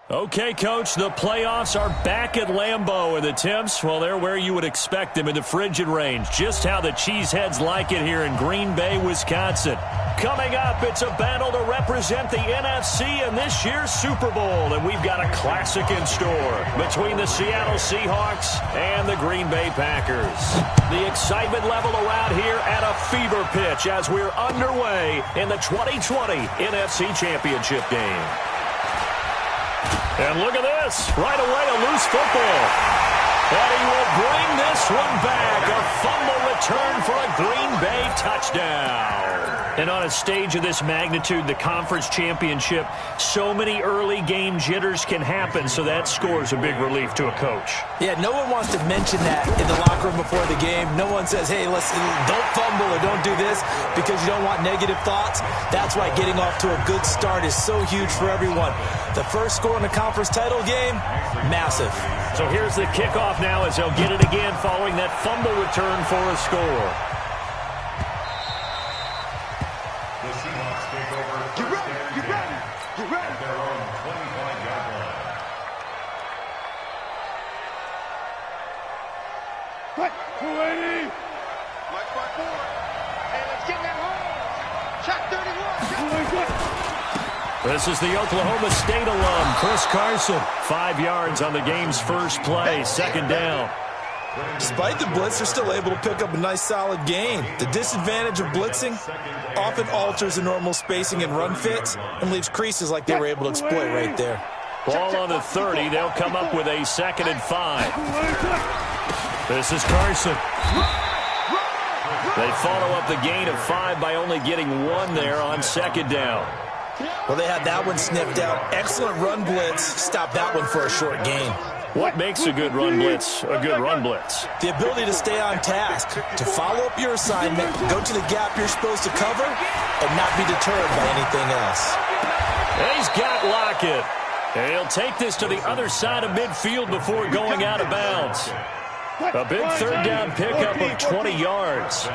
Okay, Coach, the playoffs are back at Lambeau, and the temps, well, they're where you would expect them in the frigid range. Just how the Cheeseheads like it here in Green Bay, Wisconsin. Coming up, it's a battle to represent the NFC in this year's Super Bowl, and we've got a classic in store between the Seattle Seahawks and the Green Bay Packers. The excitement level around here at a fever pitch as we're underway in the 2020 NFC Championship game. And look at this. Right away, a loose football. And he will bring this one back. A fumble return for a Green Bay touchdown. And on a stage of this magnitude, the conference championship, so many early game jitters can happen, so that scores a big relief to a coach. Yeah, no one wants to mention that in the locker room before the game. No one says, hey, listen, don't fumble or don't do this because you don't want negative thoughts. That's why getting off to a good start is so huge for everyone. The first score in the conference title game, massive. So here's the kickoff now as they'll get it again following that fumble return for a score. This is the Oklahoma State alum, Chris Carson. 5 yards on the game's first play, second down. Despite the blitz, they're still able to pick up a nice solid gain. The disadvantage of blitzing often alters the normal spacing and run fits and leaves creases like they were able to exploit right there. Ball on the 30. They'll come up with a 2nd and 5. This is Carson. They follow up the gain of 5 by only getting 1 there on 2nd down. Well, they had that one sniffed out. Excellent run blitz. Stop that one for a short gain. What makes a good run blitz a good run blitz? The ability to stay on task, to follow up your assignment, go to the gap you're supposed to cover, and not be deterred by anything else. He's got Lockett. And he'll take this to the other side of midfield before going out of bounds. A big third down pickup of 20 yards.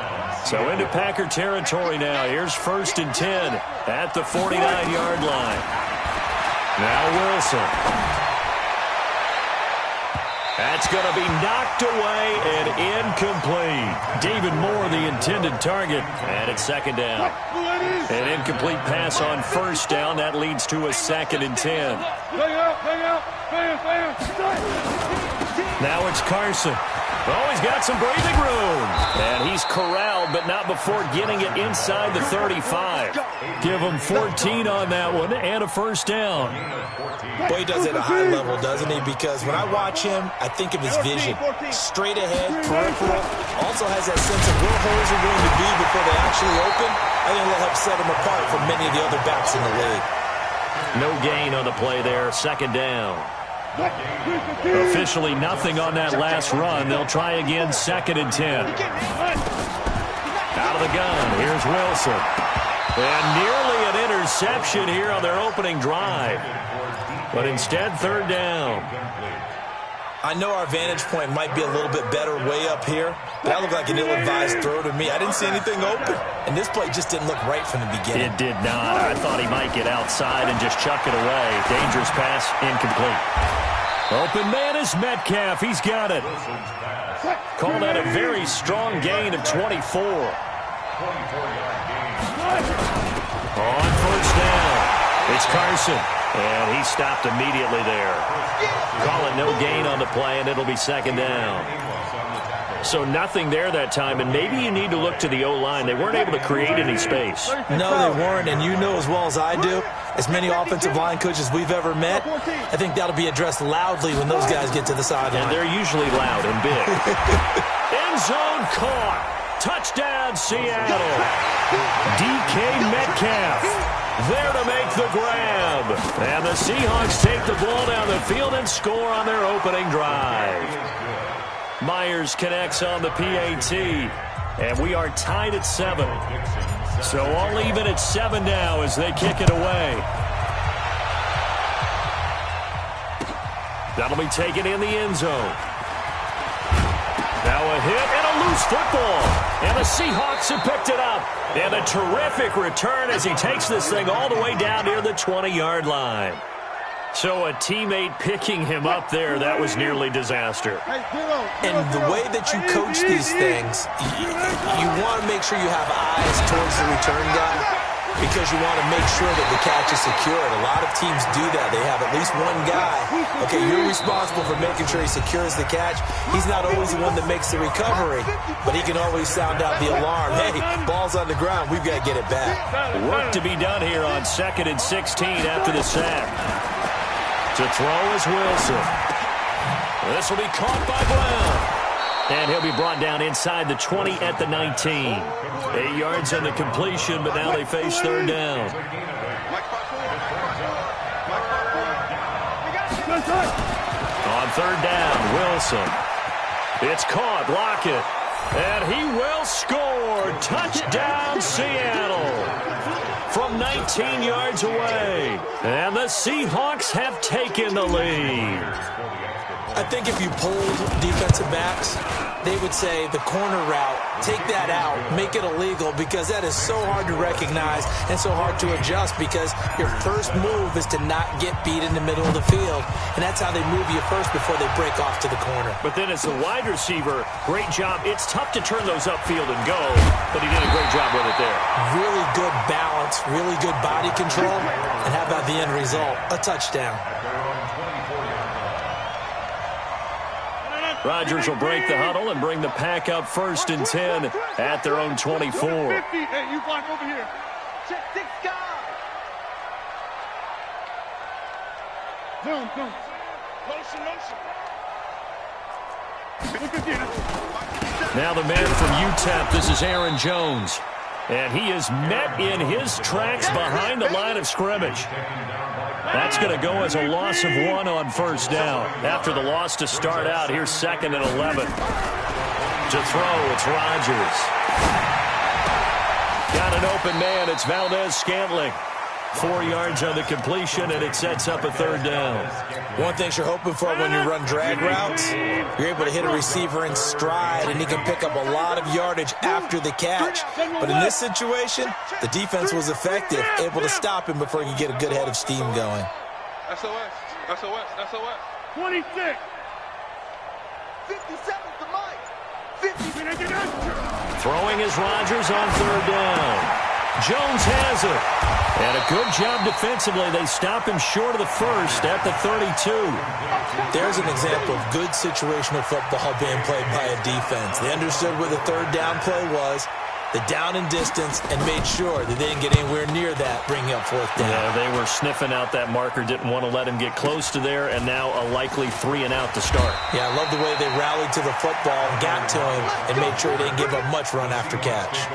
So into Packer territory now. Here's 1st and 10 at the 49-yard line. Now Wilson. That's going to be knocked away and incomplete. David Moore, the intended target. And it's 2nd down. An incomplete pass on 1st down. That leads to a 2nd and 10. Now it's Carson. Oh, he's got some breathing room. And he's corralled, but not before getting it inside the 35. Give him 14 on that one and a 1st down. Boy, he does it at a high level, doesn't he? Because when I watch him, I think of his vision. Straight ahead, peripheral. Also has that sense of where holes are going to be before they actually open. I think that'll help set him apart from many of the other backs in the league. No gain on the play there. 2nd down. Officially nothing on that last run. They'll try again, 2nd and 10. Out of the gun, here's Wilson. And nearly an interception here on their opening drive. But instead, 3rd down. I know our vantage point might be a little bit better way up here, but that looked like an ill-advised throw to me. I didn't see anything open, and this play just didn't look right from the beginning. It did not. I thought he might get outside and just chuck it away. Dangerous pass, incomplete. Open man is Metcalf. He's got it. Called out a very strong gain of 24. On 1st down, it's Carson. And he stopped immediately there. Call it no gain on the play, and it'll be 2nd down. So nothing there that time, and maybe you need to look to the O-line. They weren't able to create any space. No, they weren't, and you know as well as I do, as many offensive line coaches we've ever met, I think that'll be addressed loudly when those guys get to the sideline. And they're usually loud and big. End zone caught. Touchdown, Seattle. DK Metcalf there to make the grab. And the Seahawks take the ball down the field and score on their opening drive. Myers connects on the PAT. And we are tied at 7. So all even at 7 now as they kick it away. That'll be taken in the end zone. Now a hit and a loose football. And the Seahawks have picked it up. And a terrific return as he takes this thing all the way down near the 20-yard line. So a teammate picking him up there, that was nearly disaster. And the way that you coach these things, you want to make sure you have eyes towards the return guy because you want to make sure that the catch is secured. A lot of teams do that. They have at least one guy. Okay, you're responsible for making sure he secures the catch. He's not always the one that makes the recovery, but he can always sound out the alarm. Hey, ball's on the ground. We've got to get it back. Work to be done here on 2nd and 16 after the sack. To throw is Wilson. This will be caught by Brown. And he'll be brought down inside the 20 at the 19. 8 yards on the completion, but now they face third down. On third down, Wilson. It's caught, Lockett. And he will score. Touchdown, Seattle. From 19 yards away. And the Seahawks have taken the lead. I think if you polled defensive backs, they would say the corner route, take that out, make it illegal, because that is so hard to recognize and so hard to adjust because your first move is to not get beat in the middle of the field, and that's how they move you first before they break off to the corner. But then as the wide receiver, great job. It's tough to turn those upfield and go, but he did a great job with it there. Really good balance, really good body control, and how about the end result? A touchdown. Rodgers will break the huddle and bring the pack up 1st and 10 at their own 24. Hey, you block over here. Check 6 guys. Motion. Now the man from UTEP, this is Aaron Jones. And he is met in his tracks behind the line of scrimmage. That's going to go as a loss of 1 on 1st down. After the loss to start out, here's 2nd and 11. To throw, it's Rodgers. Got an open man, it's Valdez-Scantling. 4 yards on the completion, and it sets up a 3rd down. One thing you're hoping for when you run drag routes, you're able to hit a receiver in stride, and he can pick up a lot of yardage after the catch. But in this situation, the defense was effective, able to stop him before he could get a good head of steam going. SOS. 26. 57 to Mike. 50. Throwing is Rodgers on 3rd down. Jones has it. And a good job defensively. They stop him short of the 1st at the 32. There's an example of good situational football being played by a defense. They understood where the 3rd down play was, the down and distance, and made sure that they didn't get anywhere near that, bringing up 4th down. Yeah, they were sniffing out that marker, didn't want to let him get close to there, and now a likely 3 and out to start. Yeah, I love the way they rallied to the football, got to him, and made sure they didn't give up much run after catch.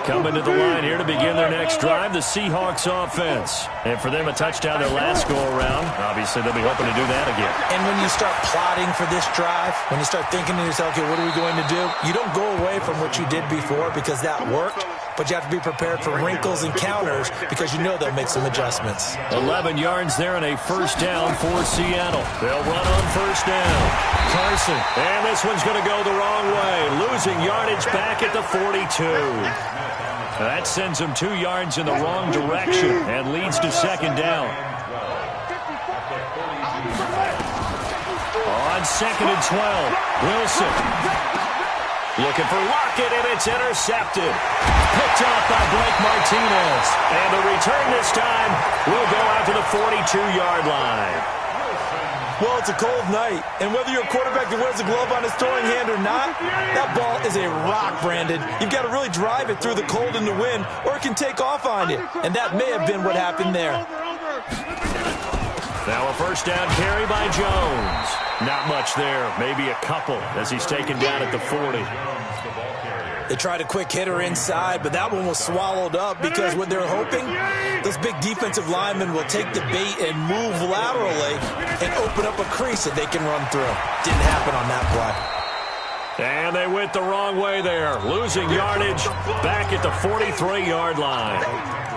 Coming to the line here to begin their next drive, the Seahawks offense. And for them, a touchdown their last go-around. Obviously, they'll be hoping to do that again. And when you start plotting for this drive, when you start thinking to yourself, okay, what are we going to do? You don't go away from what you did before because that worked, but you have to be prepared for wrinkles and counters because you know they'll make some adjustments. 11 yards there and a 1st down for Seattle. They'll run on 1st down. Carson, and this one's going to go the wrong way, losing yardage back at the 42. That sends him 2 yards in the wrong direction and leads to 2nd down. On 2nd and 12, Wilson. Looking for Lockett, and it's intercepted. Picked off by Blake Martinez. And the return this time will go out to the 42-yard line. Well, it's a cold night, and whether you're a quarterback that wears a glove on his throwing hand or not, that ball is a rock, Brandon. You've got to really drive it through the cold and the wind, or it can take off on you, and that may have been what happened there. Now a 1st down carry by Jones. Not much there, maybe a couple as he's taken down at the 40. They tried a quick hitter inside, but that one was swallowed up because what they're hoping, those big defensive linemen will take the bait and move laterally and open up a crease that they can run through. Didn't happen on that play. And they went the wrong way there, losing yardage back at the 43-yard line.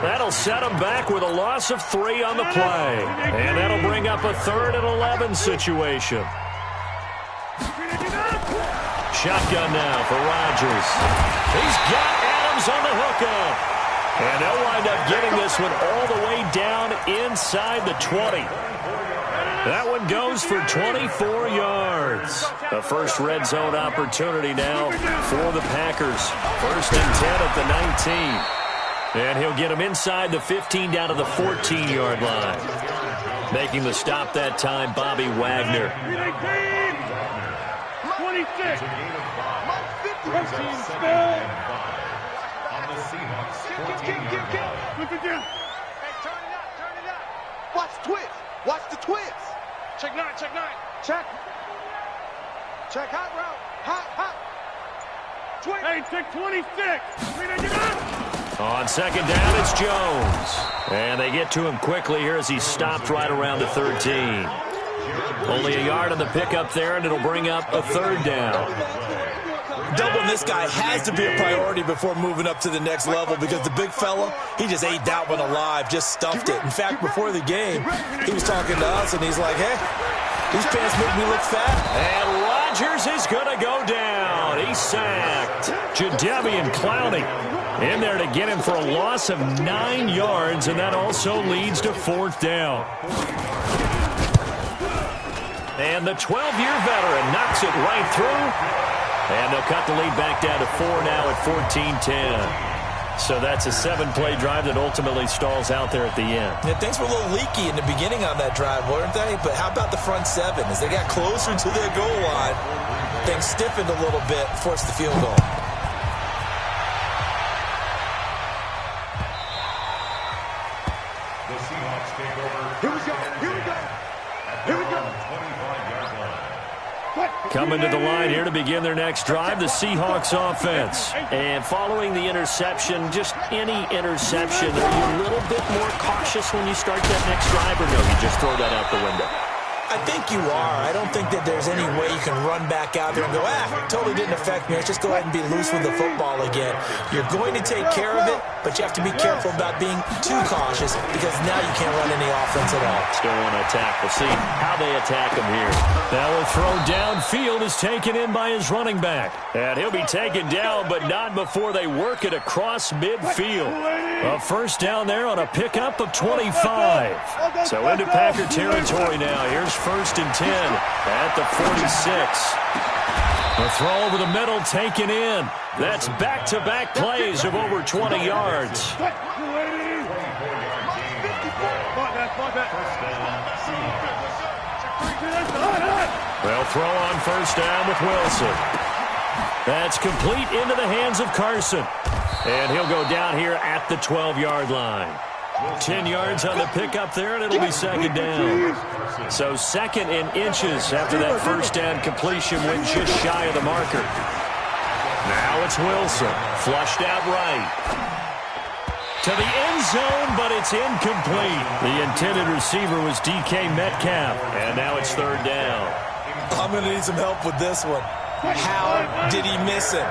That'll set them back with a loss of 3 on the play. And that'll bring up a 3rd and 11 situation. Shotgun now for Rodgers. He's got Adams on the hookup. And they'll wind up getting this one all the way down inside the 20. That one goes for 24 yards. A first red zone opportunity now for the Packers. 1st and 10 at the 19. And he'll get him inside the 15 down to the 14-yard line. Making the stop that time, Bobby Wagner. 26. Look again. Hey, turn it up. Watch the twist. Watch the twist. Check 9, check 9. Check. Check hot route. Hot. Twist. Hey, check 26. On second down, it's Jones. And they get to him quickly here as he's stopped right around the 13. Only a yard on the pickup there, and it'll bring up a 3rd down. Doubling this guy has to be a priority before moving up to the next level because the big fella, he just ate that one alive, just stuffed it. In fact, before the game, he was talking to us, and he's like, hey, these pants make me look fat. And Rodgers is going to go down. He's sacked. Jadeveon Clowney in there to get him for a loss of 9 yards, and that also leads to 4th down. And the 12-year veteran knocks it right through. And they'll cut the lead back down to 4 now at 14-10. So that's a 7-play drive that ultimately stalls out there at the end. Yeah, things were a little leaky in the beginning on that drive, weren't they? But how about the front 7? As they got closer to their goal line, things stiffened a little bit, forced the field goal. The Seahawks take over. Here we go. Coming to the line here to begin their next drive, the Seahawks offense. And following the interception, just any interception, are you a little bit more cautious when you start that next drive, or no, you just throw that out the window? I think you are. I don't think that there's any way you can run back out there and go, totally didn't affect me. Let's just go ahead and be loose with the football again. You're going to take care of it, but you have to be careful about being too cautious because now you can't run any offense at all. Still want to attack. We'll see how they attack him here. Now a throw downfield is taken in by his running back. And he'll be taken down, but not before they work it across midfield. A 1st down there on a pickup of 25. So into Packer territory now. Here's 1st and 10 at the 46. A throw over the middle taken in. That's back-to-back plays of over 20 yards. They'll throw on 1st down with Wilson. That's complete into the hands of Carson. And he'll go down here at the 12-yard line. 10 yards on the pickup there, and it'll be 2nd down. So 2nd and inches after that 1st down completion went just shy of the marker. Now it's Wilson. Flushed out right. To the end zone, but it's incomplete. The intended receiver was DK Metcalf, and now it's 3rd down. I'm going to need some help with this one. How did he miss him?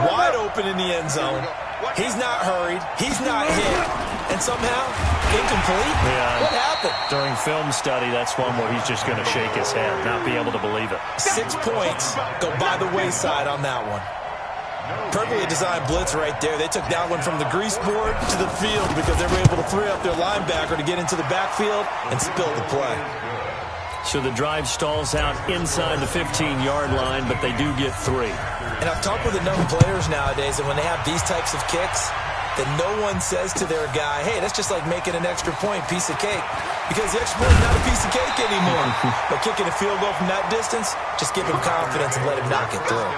Wide open in the end zone. He's not hurried. He's not hit. And somehow, incomplete? Yeah. What happened? During film study, that's one where he's just going to shake his head, not be able to believe it. 6 points go by the wayside on that one. Perfectly designed blitz right there. They took that one from the grease board to the field because they were able to free up their linebacker to get into the backfield and spill the play. So the drive stalls out inside the 15-yard line, but they do get 3. And I've talked with enough players nowadays that when they have these types of kicks, that no one says to their guy, hey, that's just like making an extra point, piece of cake. Because the extra point is not a piece of cake anymore. But kicking a field goal from that distance, just give him confidence and let him knock it through.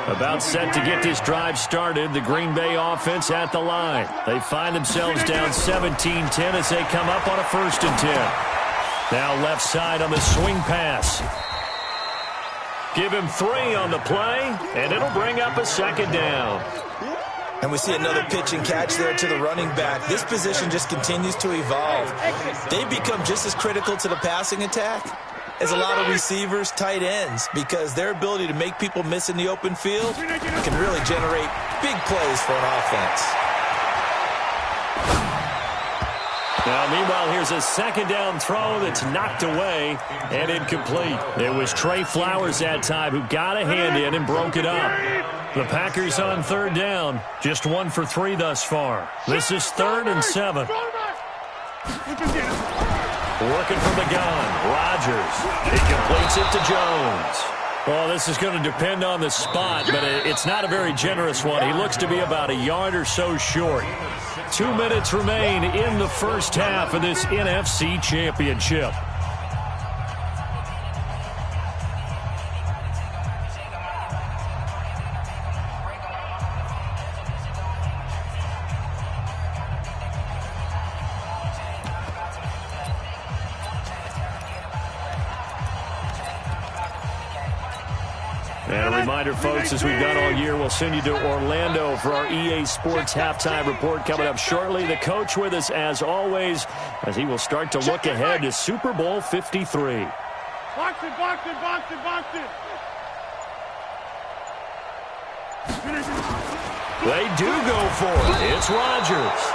About set to get this drive started, the Green Bay offense at the line. They find themselves down 17-10 as they come up on a 1st and 10. Now left side on the swing pass. Give him 3 on the play, and it'll bring up a 2nd down. And we see another pitch and catch there to the running back. This position just continues to evolve. They become just as critical to the passing attack as a lot of receivers, tight ends, because their ability to make people miss in the open field can really generate big plays for an offense. Now, meanwhile, here's a 2nd down throw that's knocked away and incomplete. It was Trey Flowers that time who got a hand in and broke it up. The Packers on third down. Just 1 for 3 thus far. This is 3rd and 7. Working from the gun. Rodgers. He completes it to Jones. Well, this is going to depend on the spot, but it's not a very generous one. He looks to be about a yard or so short. 2 minutes remain in the first half of this NFC Championship. And a reminder, folks, as we've done all year, we'll send you to Orlando for our EA Sports halftime report coming up shortly. The coach with us, as always, as he will start to look ahead to Super Bowl 53. Box it, box it, box it, box it. They do go for it. It's Rodgers.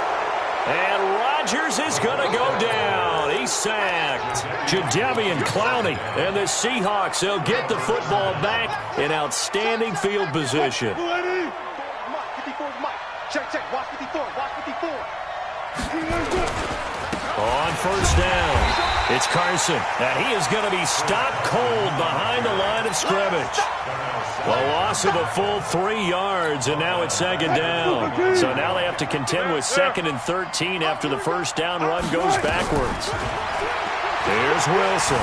And Rodgers is going to go down. He's sacked. Jadeveon Clowney and the Seahawks, they'll get the football back in outstanding field position. Check, check. Watch 54. Watch 54. On first down, it's Carson. And he is going to be stopped cold behind the line of scrimmage. A loss of a full 3 yards, and now it's 2nd down. So now they have to contend with 2nd and 13 after the first down run goes backwards. Here's Wilson.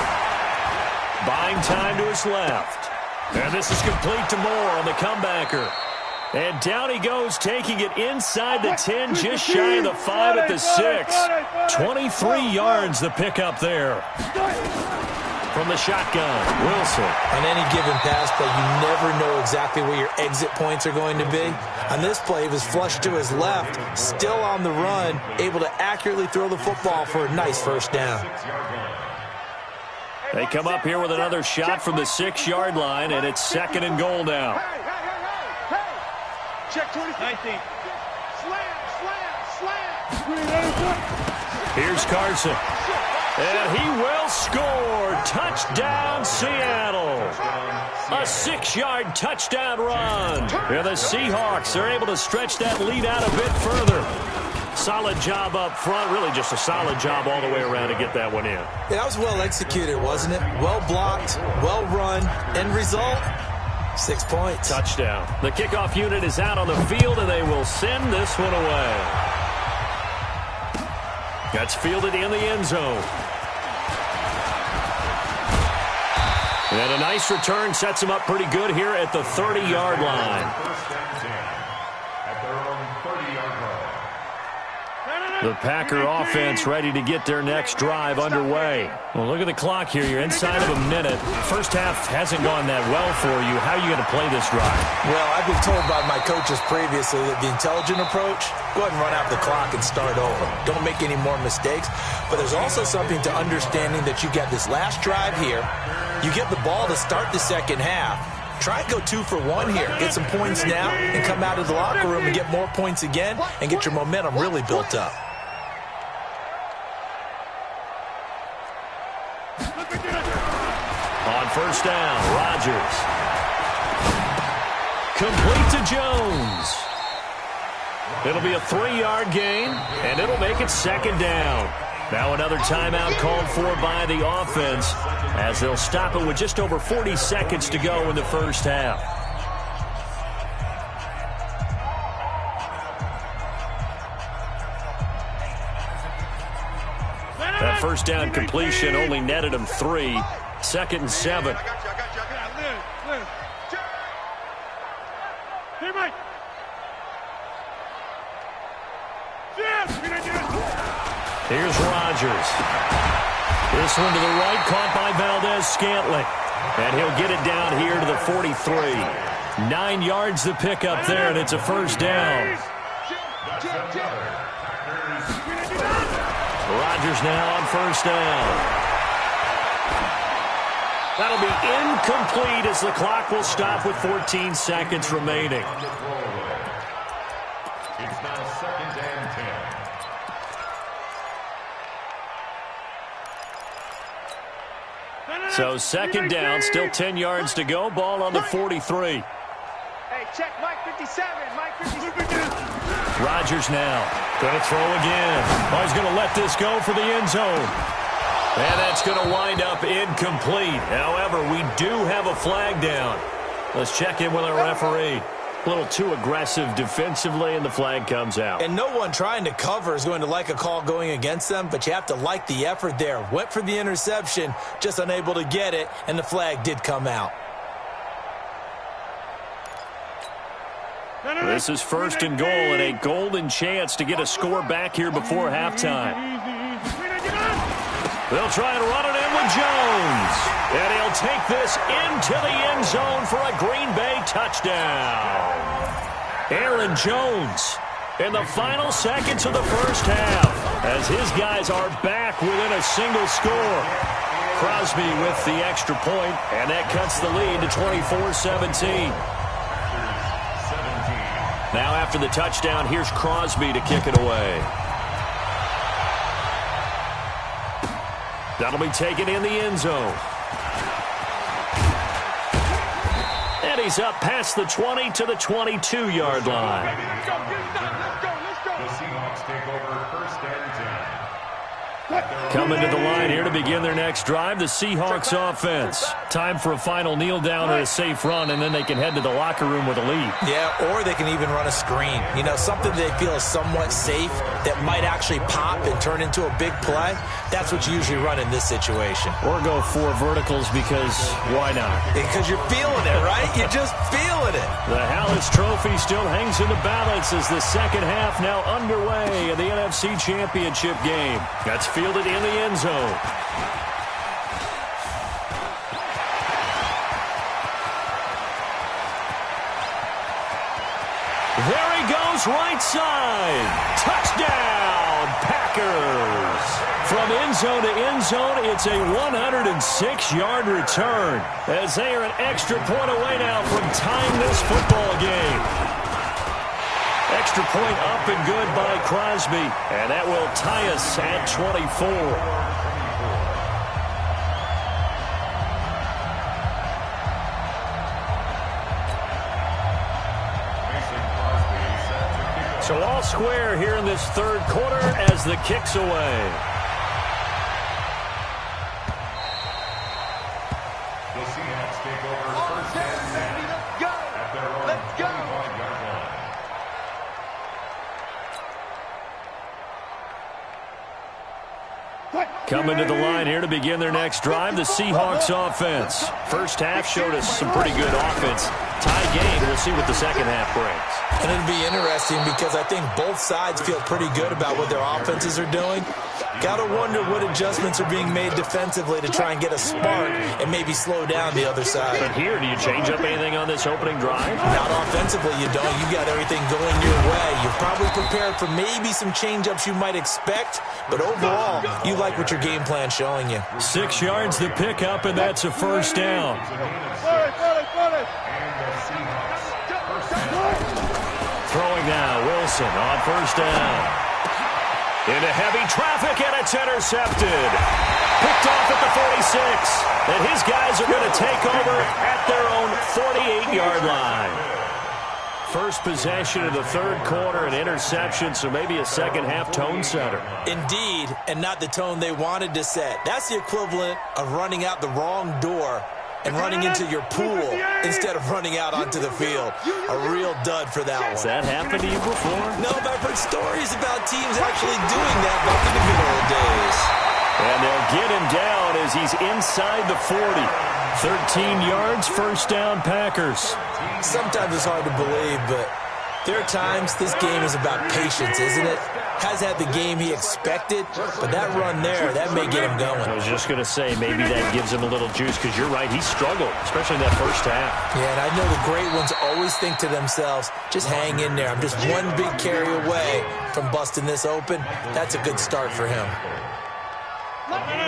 Buying time to his left. And this is complete to Moore on the comebacker. And down he goes, taking it inside the 10, just shy of the 5 at the 6. 23 yards the pickup there. From the shotgun, Wilson. On any given pass play, you never know exactly where your exit points are going to be. On this play, he was flushed to his left, still on the run, able to accurately throw the football for a nice first down. They come up here with another shot from the 6-yard line, and it's 2nd and goal now. Check 20. 19. Slam. Here's Carson. And he will score. Touchdown, Seattle. A 6-yard touchdown run. And the Seahawks are able to stretch that lead out a bit further. Solid job up front. Really just a solid job all the way around to get that one in. Yeah, that was well executed, wasn't it? Well blocked, well run. End result, 6 points. Touchdown. The kickoff unit is out on the field, and they will send this one away. That's fielded in the end zone. And a nice return sets them up pretty good here at the 30-yard line. The Packer offense ready to get their next drive underway. Well, look at the clock here. You're inside of a minute. First half hasn't gone that well for you. How are you going to play this drive? Well, I've been told by my coaches previously that the intelligent approach, go ahead and run out the clock and start over. Don't make any more mistakes. But there's also something to understanding that you get this last drive here. You get the ball to start the second half. Try and go 2 for 1 here. Get some points now and come out of the locker room and get more points again and get your momentum really built up. On first down, Rodgers. Complete to Jones. It'll be a 3-yard gain, and it'll make it 2nd down. Now another timeout called for by the offense as they'll stop it with just over 40 seconds to go in the first half. That first down completion only netted him 3. 2nd and 7. I got you. Liz. Hey, Mike. Here's Rodgers. This one to the right, caught by Valdez-Scantling. And he'll get it down here to the 43. 9 yards to pick up there, and it's a first down. Rodgers now on first down. That'll be incomplete as the clock will stop with 14 seconds remaining. It's now 2nd and 10. So 2nd down, still 10 yards to go. Ball on the 43. Hey, check, Mike 57, Mike 57. Rodgers now. Going to throw again. Oh, he's going to let this go for the end zone. And that's going to wind up incomplete. However, we do have a flag down. Let's check in with our referee. A little too aggressive defensively, and the flag comes out. And no one trying to cover is going to like a call going against them, but you have to like the effort there. Went for the interception, just unable to get it, and the flag did come out. This is first and goal, and a golden chance to get a score back here before halftime. They'll try and run it in with Jones. And he'll take this into the end zone for a Green Bay touchdown. Aaron Jones in the final seconds of the first half as his guys are back within a single score. Crosby with the extra point, and that cuts the lead to 24-17. Now after the touchdown, here's Crosby to kick it away. That'll be taken in the end zone. And he's up past the 20 to the 22-yard line. Let's go, let's go. The Seahawks take over first and 10. Coming to the line here to begin their next drive, the Seahawks offense. Time for a final kneel down or a safe run, and then they can head to the locker room with a lead. Yeah, or they can even run a screen. You know, something they feel is somewhat safe that might actually pop and turn into a big play. That's what you usually run in this situation. Or go 4 verticals because why not? Because you're feeling it, right? You're just feeling it. The Hallis Trophy still hangs in the balance as the second half now underway in the NFC Championship game. That's fielded in the end zone. There he goes, right side. Touchdown, Packers. From end zone to end zone, it's a 106-yard return as they are an extra point away now from tying this football game. Extra point up and good by Crosby, and that will tie us at 24. So all square here in this third quarter as the kick's away. The Seahawks take over first and 10. Let's go. At their own Let's go. 25-yard line. Coming to the line here to begin their next drive, the Seahawks offense. First half showed us some pretty good offense. Tie game, we'll see what the second half brings. And it'll be interesting because I think both sides feel pretty good about what their offenses are doing. Got to wonder what adjustments are being made defensively to try and get a spark and maybe slow down the other side. But here, do you change up anything on this opening drive? Not offensively, you don't. You got everything going your way. You're probably prepared for maybe some change-ups you might expect, but overall, you like what your game plan's showing you. 6 yards the pickup, and that's a first down. Throwing now, Wilson on first down. Into heavy traffic, and it's intercepted. Picked off at the 46. And his guys are going to take over at their own 48-yard line. First possession of the third quarter, an interception, so maybe a second-half tone setter. Indeed, and not the tone they wanted to set. That's the equivalent of running out the wrong door and running into your pool instead of running out onto the field. A real dud for that one. Has that happened to you before? No, but I've heard stories about teams actually doing that back in the good old days. And they'll get him down as he's inside the 40. 13 yards, first down, Packers. Sometimes it's hard to believe, but there are times this game is about patience, isn't it? Has had the game he expected, but that run there, that may get him going. I was just going to say, maybe that gives him a little juice, because you're right, he struggled, especially in that first half. Yeah, and I know the great ones always think to themselves, just hang in there. I'm just one big carry away from busting this open. That's a good start for him.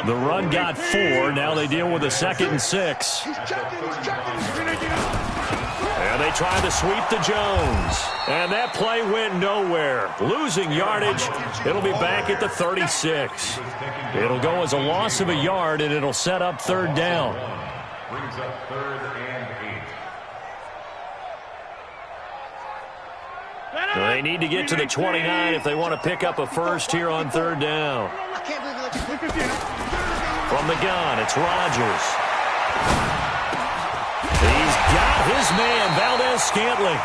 The run got 4. Now they deal with a 2nd and 6. And they try to sweep to Jones. And that play went nowhere. Losing yardage. It'll be back at the 36. It'll go as a loss of a yard, and it'll set up third down. Brings up 3rd and 8. They need to get to the 29 if they want to pick up a first here on third down. From the gun, it's Rodgers. He's got his man, Valdez-Scantling.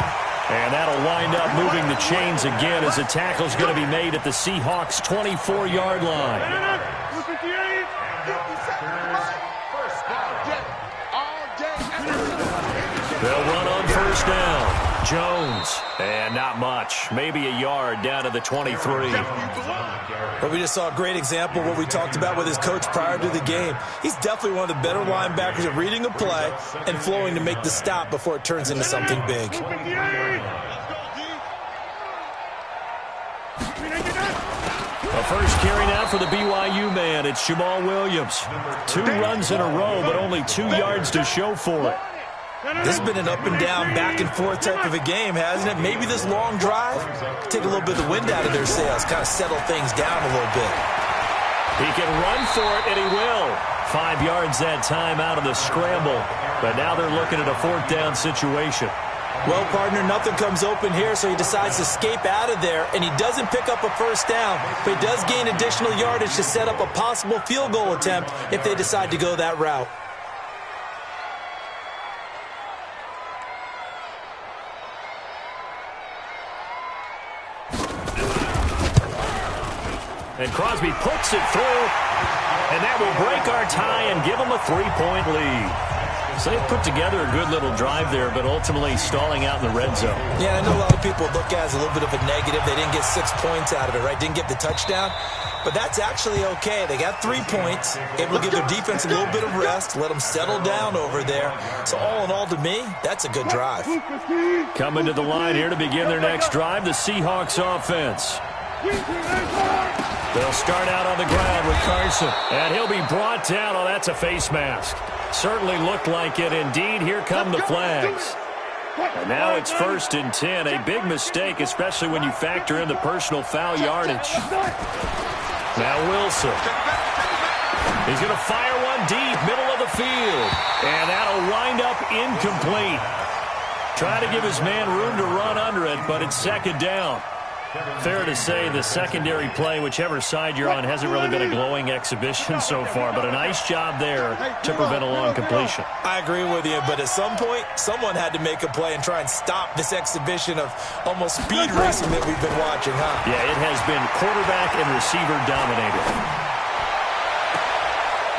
And that'll wind up moving the chains again as the tackle's going to be made at the Seahawks' 24-yard line. They'll run on first down. Jones, and not much. Maybe a yard down to the 23. But we just saw a great example of what we talked about with his coach prior to the game. He's definitely one of the better linebackers at reading a play and flowing to make the stop before it turns into something big. A first carry now for the BYU man. It's Jamal Williams. 2 runs in a row, but only 2 yards to show for it. This has been an up-and-down, back-and-forth type of a game, hasn't it? Maybe this long drive take a little bit of the wind out of their sails, kind of settle things down a little bit. He can run for it, and he will. 5 yards that time out of the scramble. But now they're looking at a 4th down situation. Well, partner, nothing comes open here, so he decides to escape out of there, and he doesn't pick up a first down, but he does gain additional yardage to set up a possible field goal attempt if they decide to go that route. And Crosby puts it through, and that will break our tie and give them a 3-point lead. So they put together a good little drive there, but ultimately stalling out in the red zone. Yeah, I know a lot of people look at it as a little bit of a negative. They didn't get 6 points out of it, right? Didn't get the touchdown. But that's actually okay. They got 3 points, able to give their defense a little bit of rest, let them settle down over there. So all in all, to me, that's a good drive. Coming to the line here to begin their next drive, the Seahawks offense. They'll start out on the ground with Carson, and he'll be brought down. Oh, that's a face mask. Certainly looked like it. Indeed, here come the flags. And now it's 1st and 10. A big mistake, especially when you factor in the personal foul yardage. Now Wilson. He's going to fire one deep, middle of the field. And that'll wind up incomplete. Trying to give his man room to run under it, but it's 2nd down. Fair to say the secondary play, whichever side you're on, hasn't really been a glowing exhibition so far, but a nice job there to prevent a long completion. I agree with you, but at some point, someone had to make a play and try and stop this exhibition of almost speed racing that we've been watching, huh? Yeah, it has been quarterback and receiver dominated.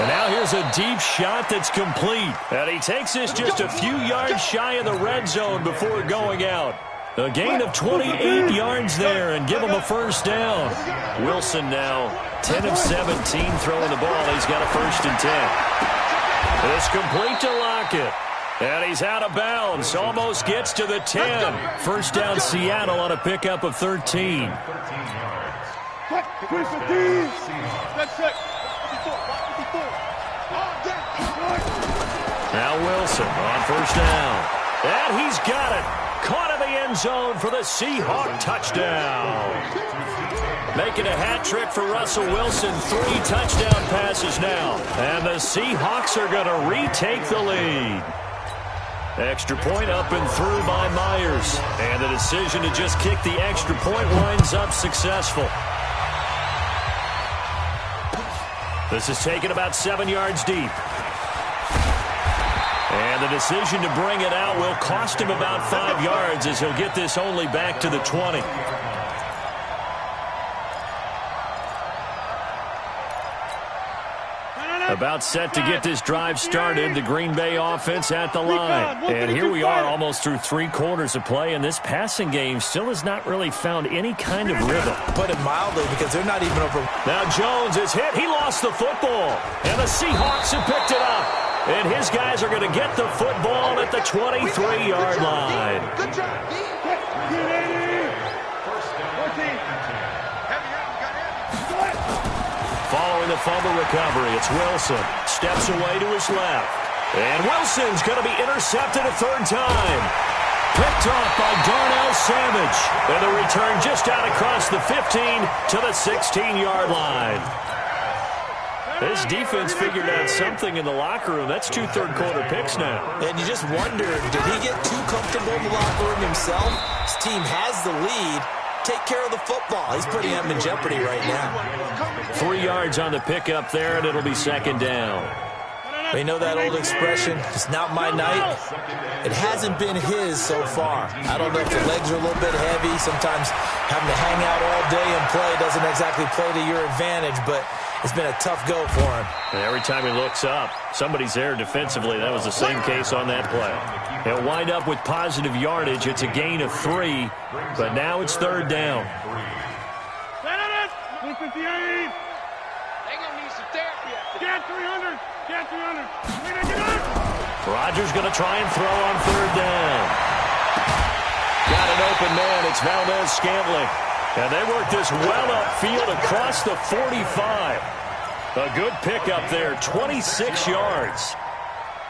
And now here's a deep shot that's complete. And he takes this just a few yards shy of the red zone before going out. A gain of 28 yards there and give him a first down. Wilson now 10 of 17 throwing the ball. He's got a 1st and 10. It's complete to Lockett. And he's out of bounds. Almost gets to the 10. First down Seattle on a pickup of 13. Now Wilson on first down. And he's got it. Caught in the end zone for the Seahawk touchdown. Making a hat trick for Russell Wilson. 3 touchdown passes now. And the Seahawks are going to retake the lead. Extra point up and through by Myers. And the decision to just kick the extra point winds up successful. This is taken about 7 yards deep. And the decision to bring it out will cost him about 5 yards as he'll get this only back to the 20. About set to get this drive started, the Green Bay offense at the line. And here we are almost through 3 quarters of play, and this passing game still has not really found any kind of rhythm. Put it mildly, because they're not even over. Now Jones is hit. He lost the football. And the Seahawks have picked it up. And his guys are going to get the football at the 23-yard line. Good job. Following the fumble recovery, it's Wilson. Steps away to his left. And Wilson's going to be intercepted a 3rd time. Picked off by Darnell Savage. And the return just out across the 15 to the 16-yard line. This defense figured out something in the locker room. That's 2 third-quarter picks now. And you just wonder, did he get too comfortable in the locker room himself? team has the lead, take care of the football. He's putting them in jeopardy right now. 3 yards on the pickup there, and it'll be second down. You know that old expression, it's not my night? It hasn't been his so far. I don't know if the legs are a little bit heavy. Sometimes having to hang out all day and play doesn't exactly play to your advantage, but it's been a tough go for him. And every time he looks up, somebody's there defensively. That was the same case on that play. He'll wind up with positive yardage. It's a gain of 3, but now it's third down. They're going to need some therapy after that. Get 300. Get 300. Rodgers going to try and throw on third down. Got an open man. It's Valdez-Scantling. And they work this well upfield across the 45. A good pickup there, 26 yards.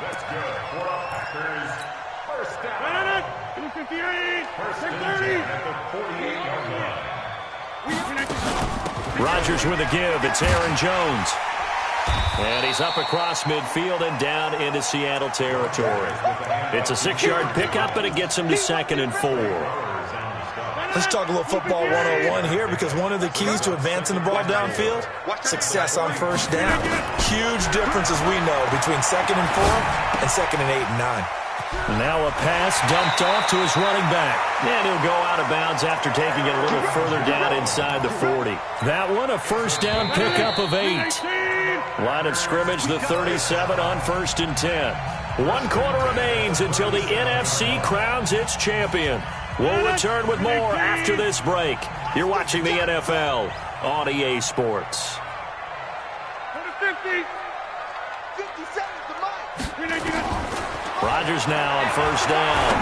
That's good. For our Packers, first down. 258. First and 10 at the 48-yard line. Rodgers with a give. It's Aaron Jones. And he's up across midfield and down into Seattle territory. It's a 6-yard pickup, but it gets him to 2nd and 4. Let's talk a little football 101 here, because one of the keys to advancing the ball downfield, success on first down. Huge difference, as we know, between 2nd and 4 and 2nd and 8 and 9. Now a pass dumped off to his running back. And he'll go out of bounds after taking it a little further down inside the 40. That one, a first down pickup of 8. Line of scrimmage, the 37 on 1st and 10. 1 quarter remains until the NFC crowns its champion. We'll return with more after this break. You're watching the NFL on EA Sports. 50. 50 seconds to Mike. Rodgers now on first down.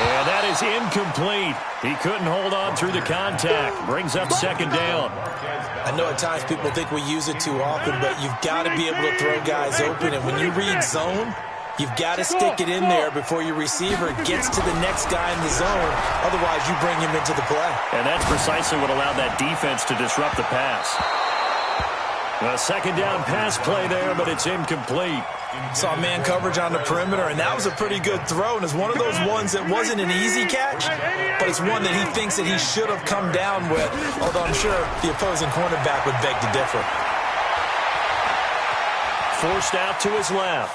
And that is incomplete. He couldn't hold on through the contact. Brings up second down. I know at times people think we use it too often, but you've got to be able to throw guys open. And when you read zone, you've got to stick it in there before your receiver gets to the next guy in the zone. Otherwise, you bring him into the play. And that's precisely what allowed that defense to disrupt the pass. A second down pass play there, but it's incomplete. Saw man coverage on the perimeter, and that was a pretty good throw. And it's one of those ones that wasn't an easy catch, but it's one that he thinks that he should have come down with, although I'm sure the opposing cornerback would beg to differ. Forced out to his left.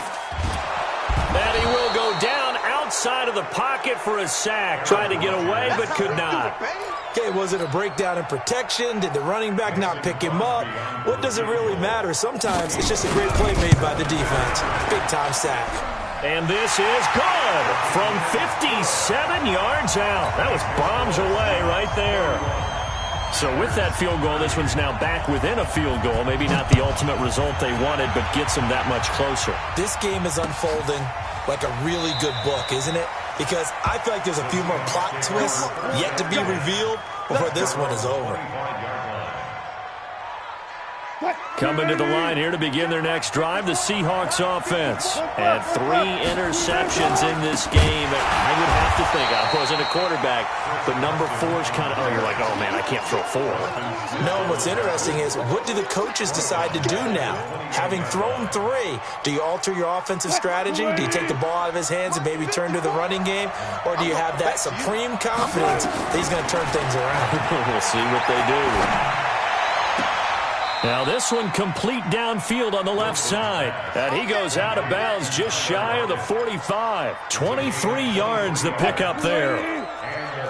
And he will go down outside of the pocket for a sack. Tried to get away, but could not. Okay, was it a breakdown in protection? Did the running back not pick him up? What does it really matter? Sometimes it's just a great play made by the defense. Big-time sack. And this is good from 57 yards out. That was bombs away right there. So with that field goal, this one's now back within a field goal. Maybe not the ultimate result they wanted, but gets them that much closer. This game is unfolding like a really good book, isn't it? Because I feel like there's a few more plot twists yet to be revealed before this one is over. Coming to the line here to begin their next drive, the Seahawks offense. Had 3 interceptions in this game. I would have to think, I wasn't a quarterback, but number 4 is kind of, you're like, oh man, I can't throw 4. No, what's interesting is, what do the coaches decide to do now? Having thrown 3, do you alter your offensive strategy? Do you take the ball out of his hands and maybe turn to the running game? Or do you have that supreme confidence that he's going to turn things around? We'll see what they do. Now this one complete downfield on the left side. And he goes out of bounds just shy of the 45. 23 yards the pickup there.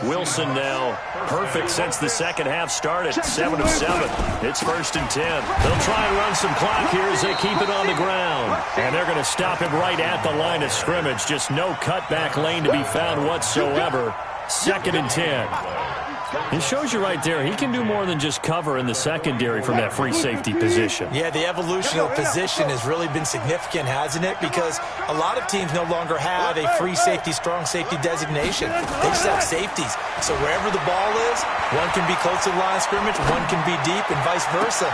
Wilson now perfect since the second half started. 7 of 7. It's 1st and 10. They'll try and run some clock here as they keep it on the ground. And they're going to stop him right at the line of scrimmage. Just no cutback lane to be found whatsoever. 2nd and 10. It shows you right there, he can do more than just cover in the secondary from that free safety position. Yeah, the evolution of position has really been significant, hasn't it? Because a lot of teams no longer have a free safety, strong safety designation. They just have safeties. So wherever the ball is, one can be close to the line of scrimmage, one can be deep, and vice versa.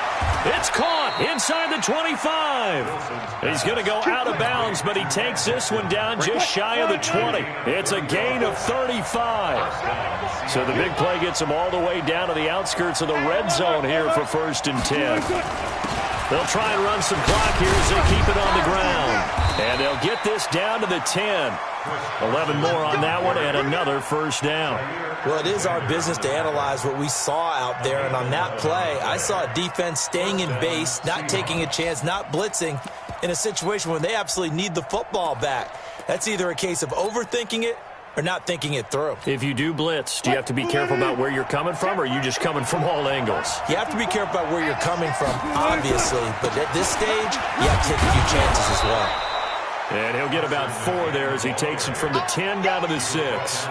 It's caught inside the 25. He's going to go out of bounds, but he takes this one down just shy of the 20. It's a gain of 35. So the big play gets him all the way down to the outskirts of the red zone here for 1st and 10. They'll try and run some clock here as they keep it on the ground. And they'll get this down to the 10. 11 more on that one and another first down. Well, it is our business to analyze what we saw out there. And on that play, I saw a defense staying in base, not taking a chance, not blitzing in a situation where they absolutely need the football back. That's either a case of overthinking it or not thinking it through. If you do blitz, do you have to be careful about where you're coming from, or are you just coming from all angles? You have to be careful about where you're coming from, obviously. But at this stage, you have to take a few chances as well. And he'll get about 4 there as he takes it from the 10 down to the 6.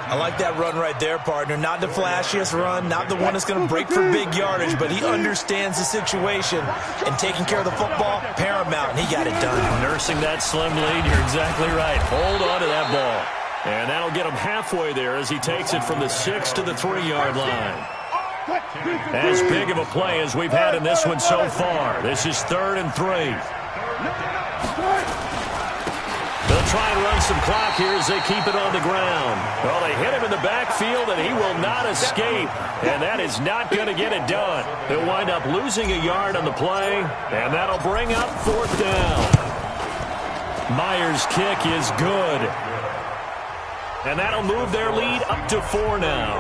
I like that run right there, partner. Not the flashiest run, not the one that's going to break for big yardage, but he understands the situation, and taking care of the football, paramount, and he got it done. Nursing that slim lead, you're exactly right. Hold on to that ball. And that'll get him halfway there as he takes it from the 6 to the 3-yard line. As big of a play as we've had in this one so far. This is 3rd and 3. They'll try and run some clock here as they keep it on the ground. Well, they hit him in the backfield, and he will not escape. And that is not going to get it done. They'll wind up losing a yard on the play, and that'll bring up 4th down. Myers' kick is good. And that'll move their lead up to 4 now.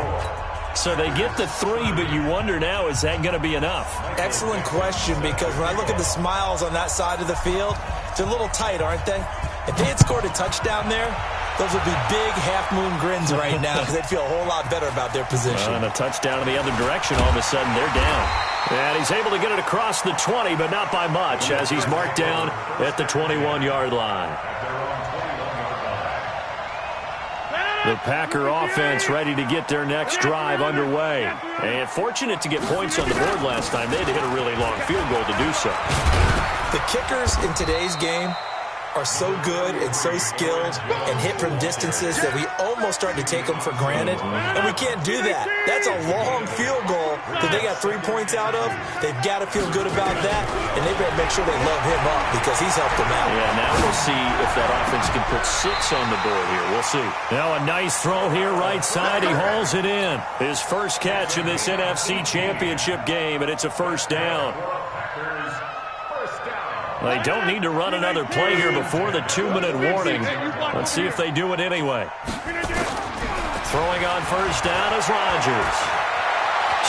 So they get the 3, but you wonder now, is that going to be enough? Excellent question, because when I look at the smiles on that side of the field, they're a little tight, aren't they? If they had scored a touchdown there, those would be big half-moon grins right now because they'd feel a whole lot better about their position. And a touchdown in the other direction, all of a sudden they're down. And he's able to get it across the 20, but not by much, as he's marked down at the 21-yard line. The Packer offense ready to get their next drive underway. And fortunate to get points on the board last time. They had to hit a really long field goal to do so. The kickers in today's game are so good and so skilled and hit from distances that we almost start to take them for granted, and we can't do that. That's a long field goal that they got 3 points out of. They've got to feel good about that, and they better make sure they load him up because he's helped them out. Yeah, now we'll see if that offense can put 6 on the board here. We'll see. Now a nice throw here right side. He hauls it in. His first catch in this NFC Championship game, and it's a first down. They don't need to run another play here before the 2-minute warning. Let's see if they do it anyway. Throwing on first down is Rodgers.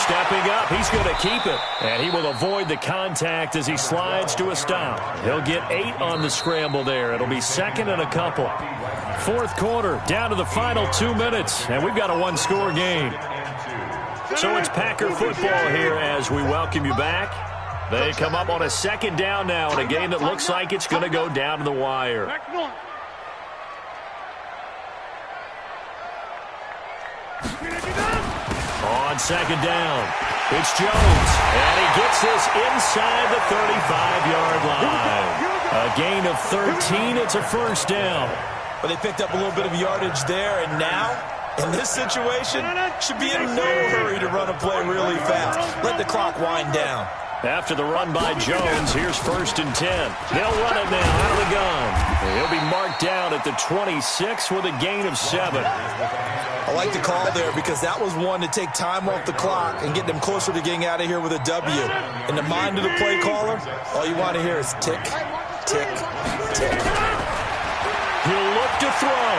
Stepping up, he's going to keep it. And he will avoid the contact as he slides to a stop. He'll get 8 on the scramble there. It'll be 2nd and a couple. 4th quarter, down to the final 2 minutes. And we've got a 1-score game. So it's Packer football here as we welcome you back. They come up on a 2nd down now in a game that looks like it's going to go down to the wire. On 2nd down, it's Jones, and he gets this inside the 35-yard line. A gain of 13, it's a first down. But they picked up a little bit of yardage there, and now, in this situation, should be in no hurry to run a play really fast. Let the clock wind down. After the run by Jones, here's 1st and 10. They'll run it now out of the gun. He'll be marked down at the 26 with a gain of 7. I like the call there because that was one to take time off the clock and get them closer to getting out of here with a W. In the mind of the play caller, all you want to hear is tick, tick, tick. He'll look to throw.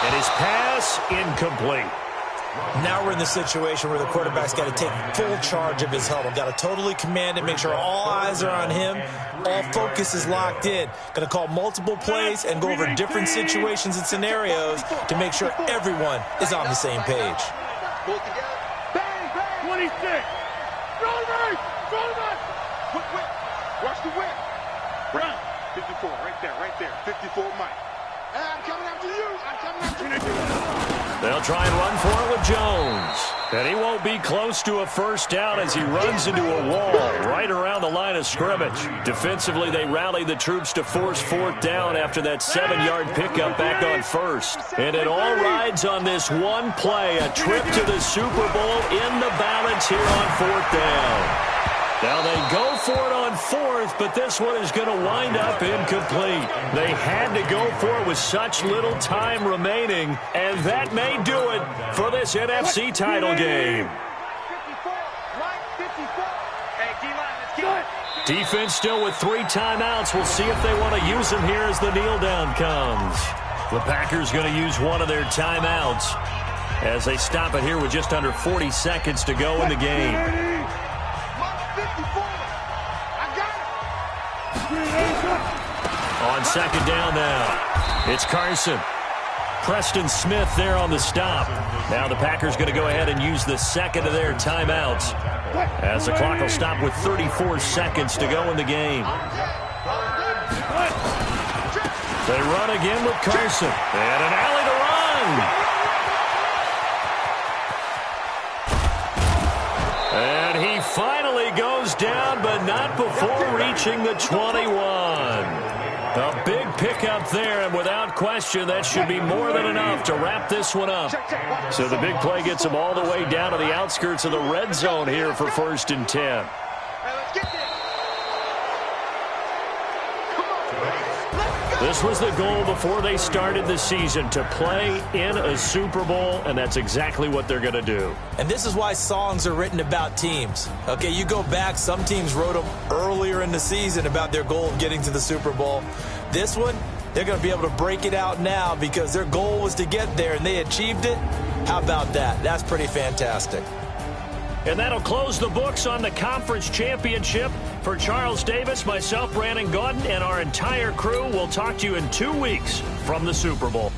And his pass incomplete. Now we're in the situation where the quarterback's got to take full charge of his huddle. Got to totally command it, make sure all eyes are on him. All focus is locked in. Going to call multiple plays and go over different situations and scenarios to make sure everyone is on the same page. Pull together. Bang, bang. 26. Go back. Go back. Whip. Watch the whip. Run. 54, right there. 54, Mike. Hey, I'm coming after you. They'll try and run for it with Jones. And he won't be close to a first down as he runs into a wall right around the line of scrimmage. Defensively, they rally the troops to force 4th down after that 7-yard pickup back on 1st. And it all rides on this one play, a trip to the Super Bowl in the balance here on 4th down. Now they go for it on 4th, but this one is going to wind up incomplete. They had to go for it with such little time remaining, and that may do it for this NFC title game. Hey, D-line, let's get it. Defense still with 3 timeouts. We'll see if they want to use them here as the kneel down comes. The Packers going to use one of their timeouts as they stop it here with just under 40 seconds to go in the game. On second down now, it's Carson. Preston Smith there on the stop. Now the Packers going to go ahead and use the second of their timeouts as the clock will stop with 34 seconds to go in the game. They run again with Carson. And an alley to run. And he finally goes down, but not before reaching the 21. A big pickup there, and without question, that should be more than enough to wrap this one up. So the big play gets him all the way down to the outskirts of the red zone here for 1st and 10. This was the goal before they started the season, to play in a Super Bowl, and that's exactly what they're going to do. And this is why songs are written about teams. Okay, you go back, some teams wrote them earlier in the season about their goal of getting to the Super Bowl. This one, they're going to be able to break it out now because their goal was to get there, and they achieved it. How about that? That's pretty fantastic. And that'll close the books on the conference championship. For Charles Davis, myself, Brandon Gaudin, and our entire crew, we'll talk to you in 2 weeks from the Super Bowl.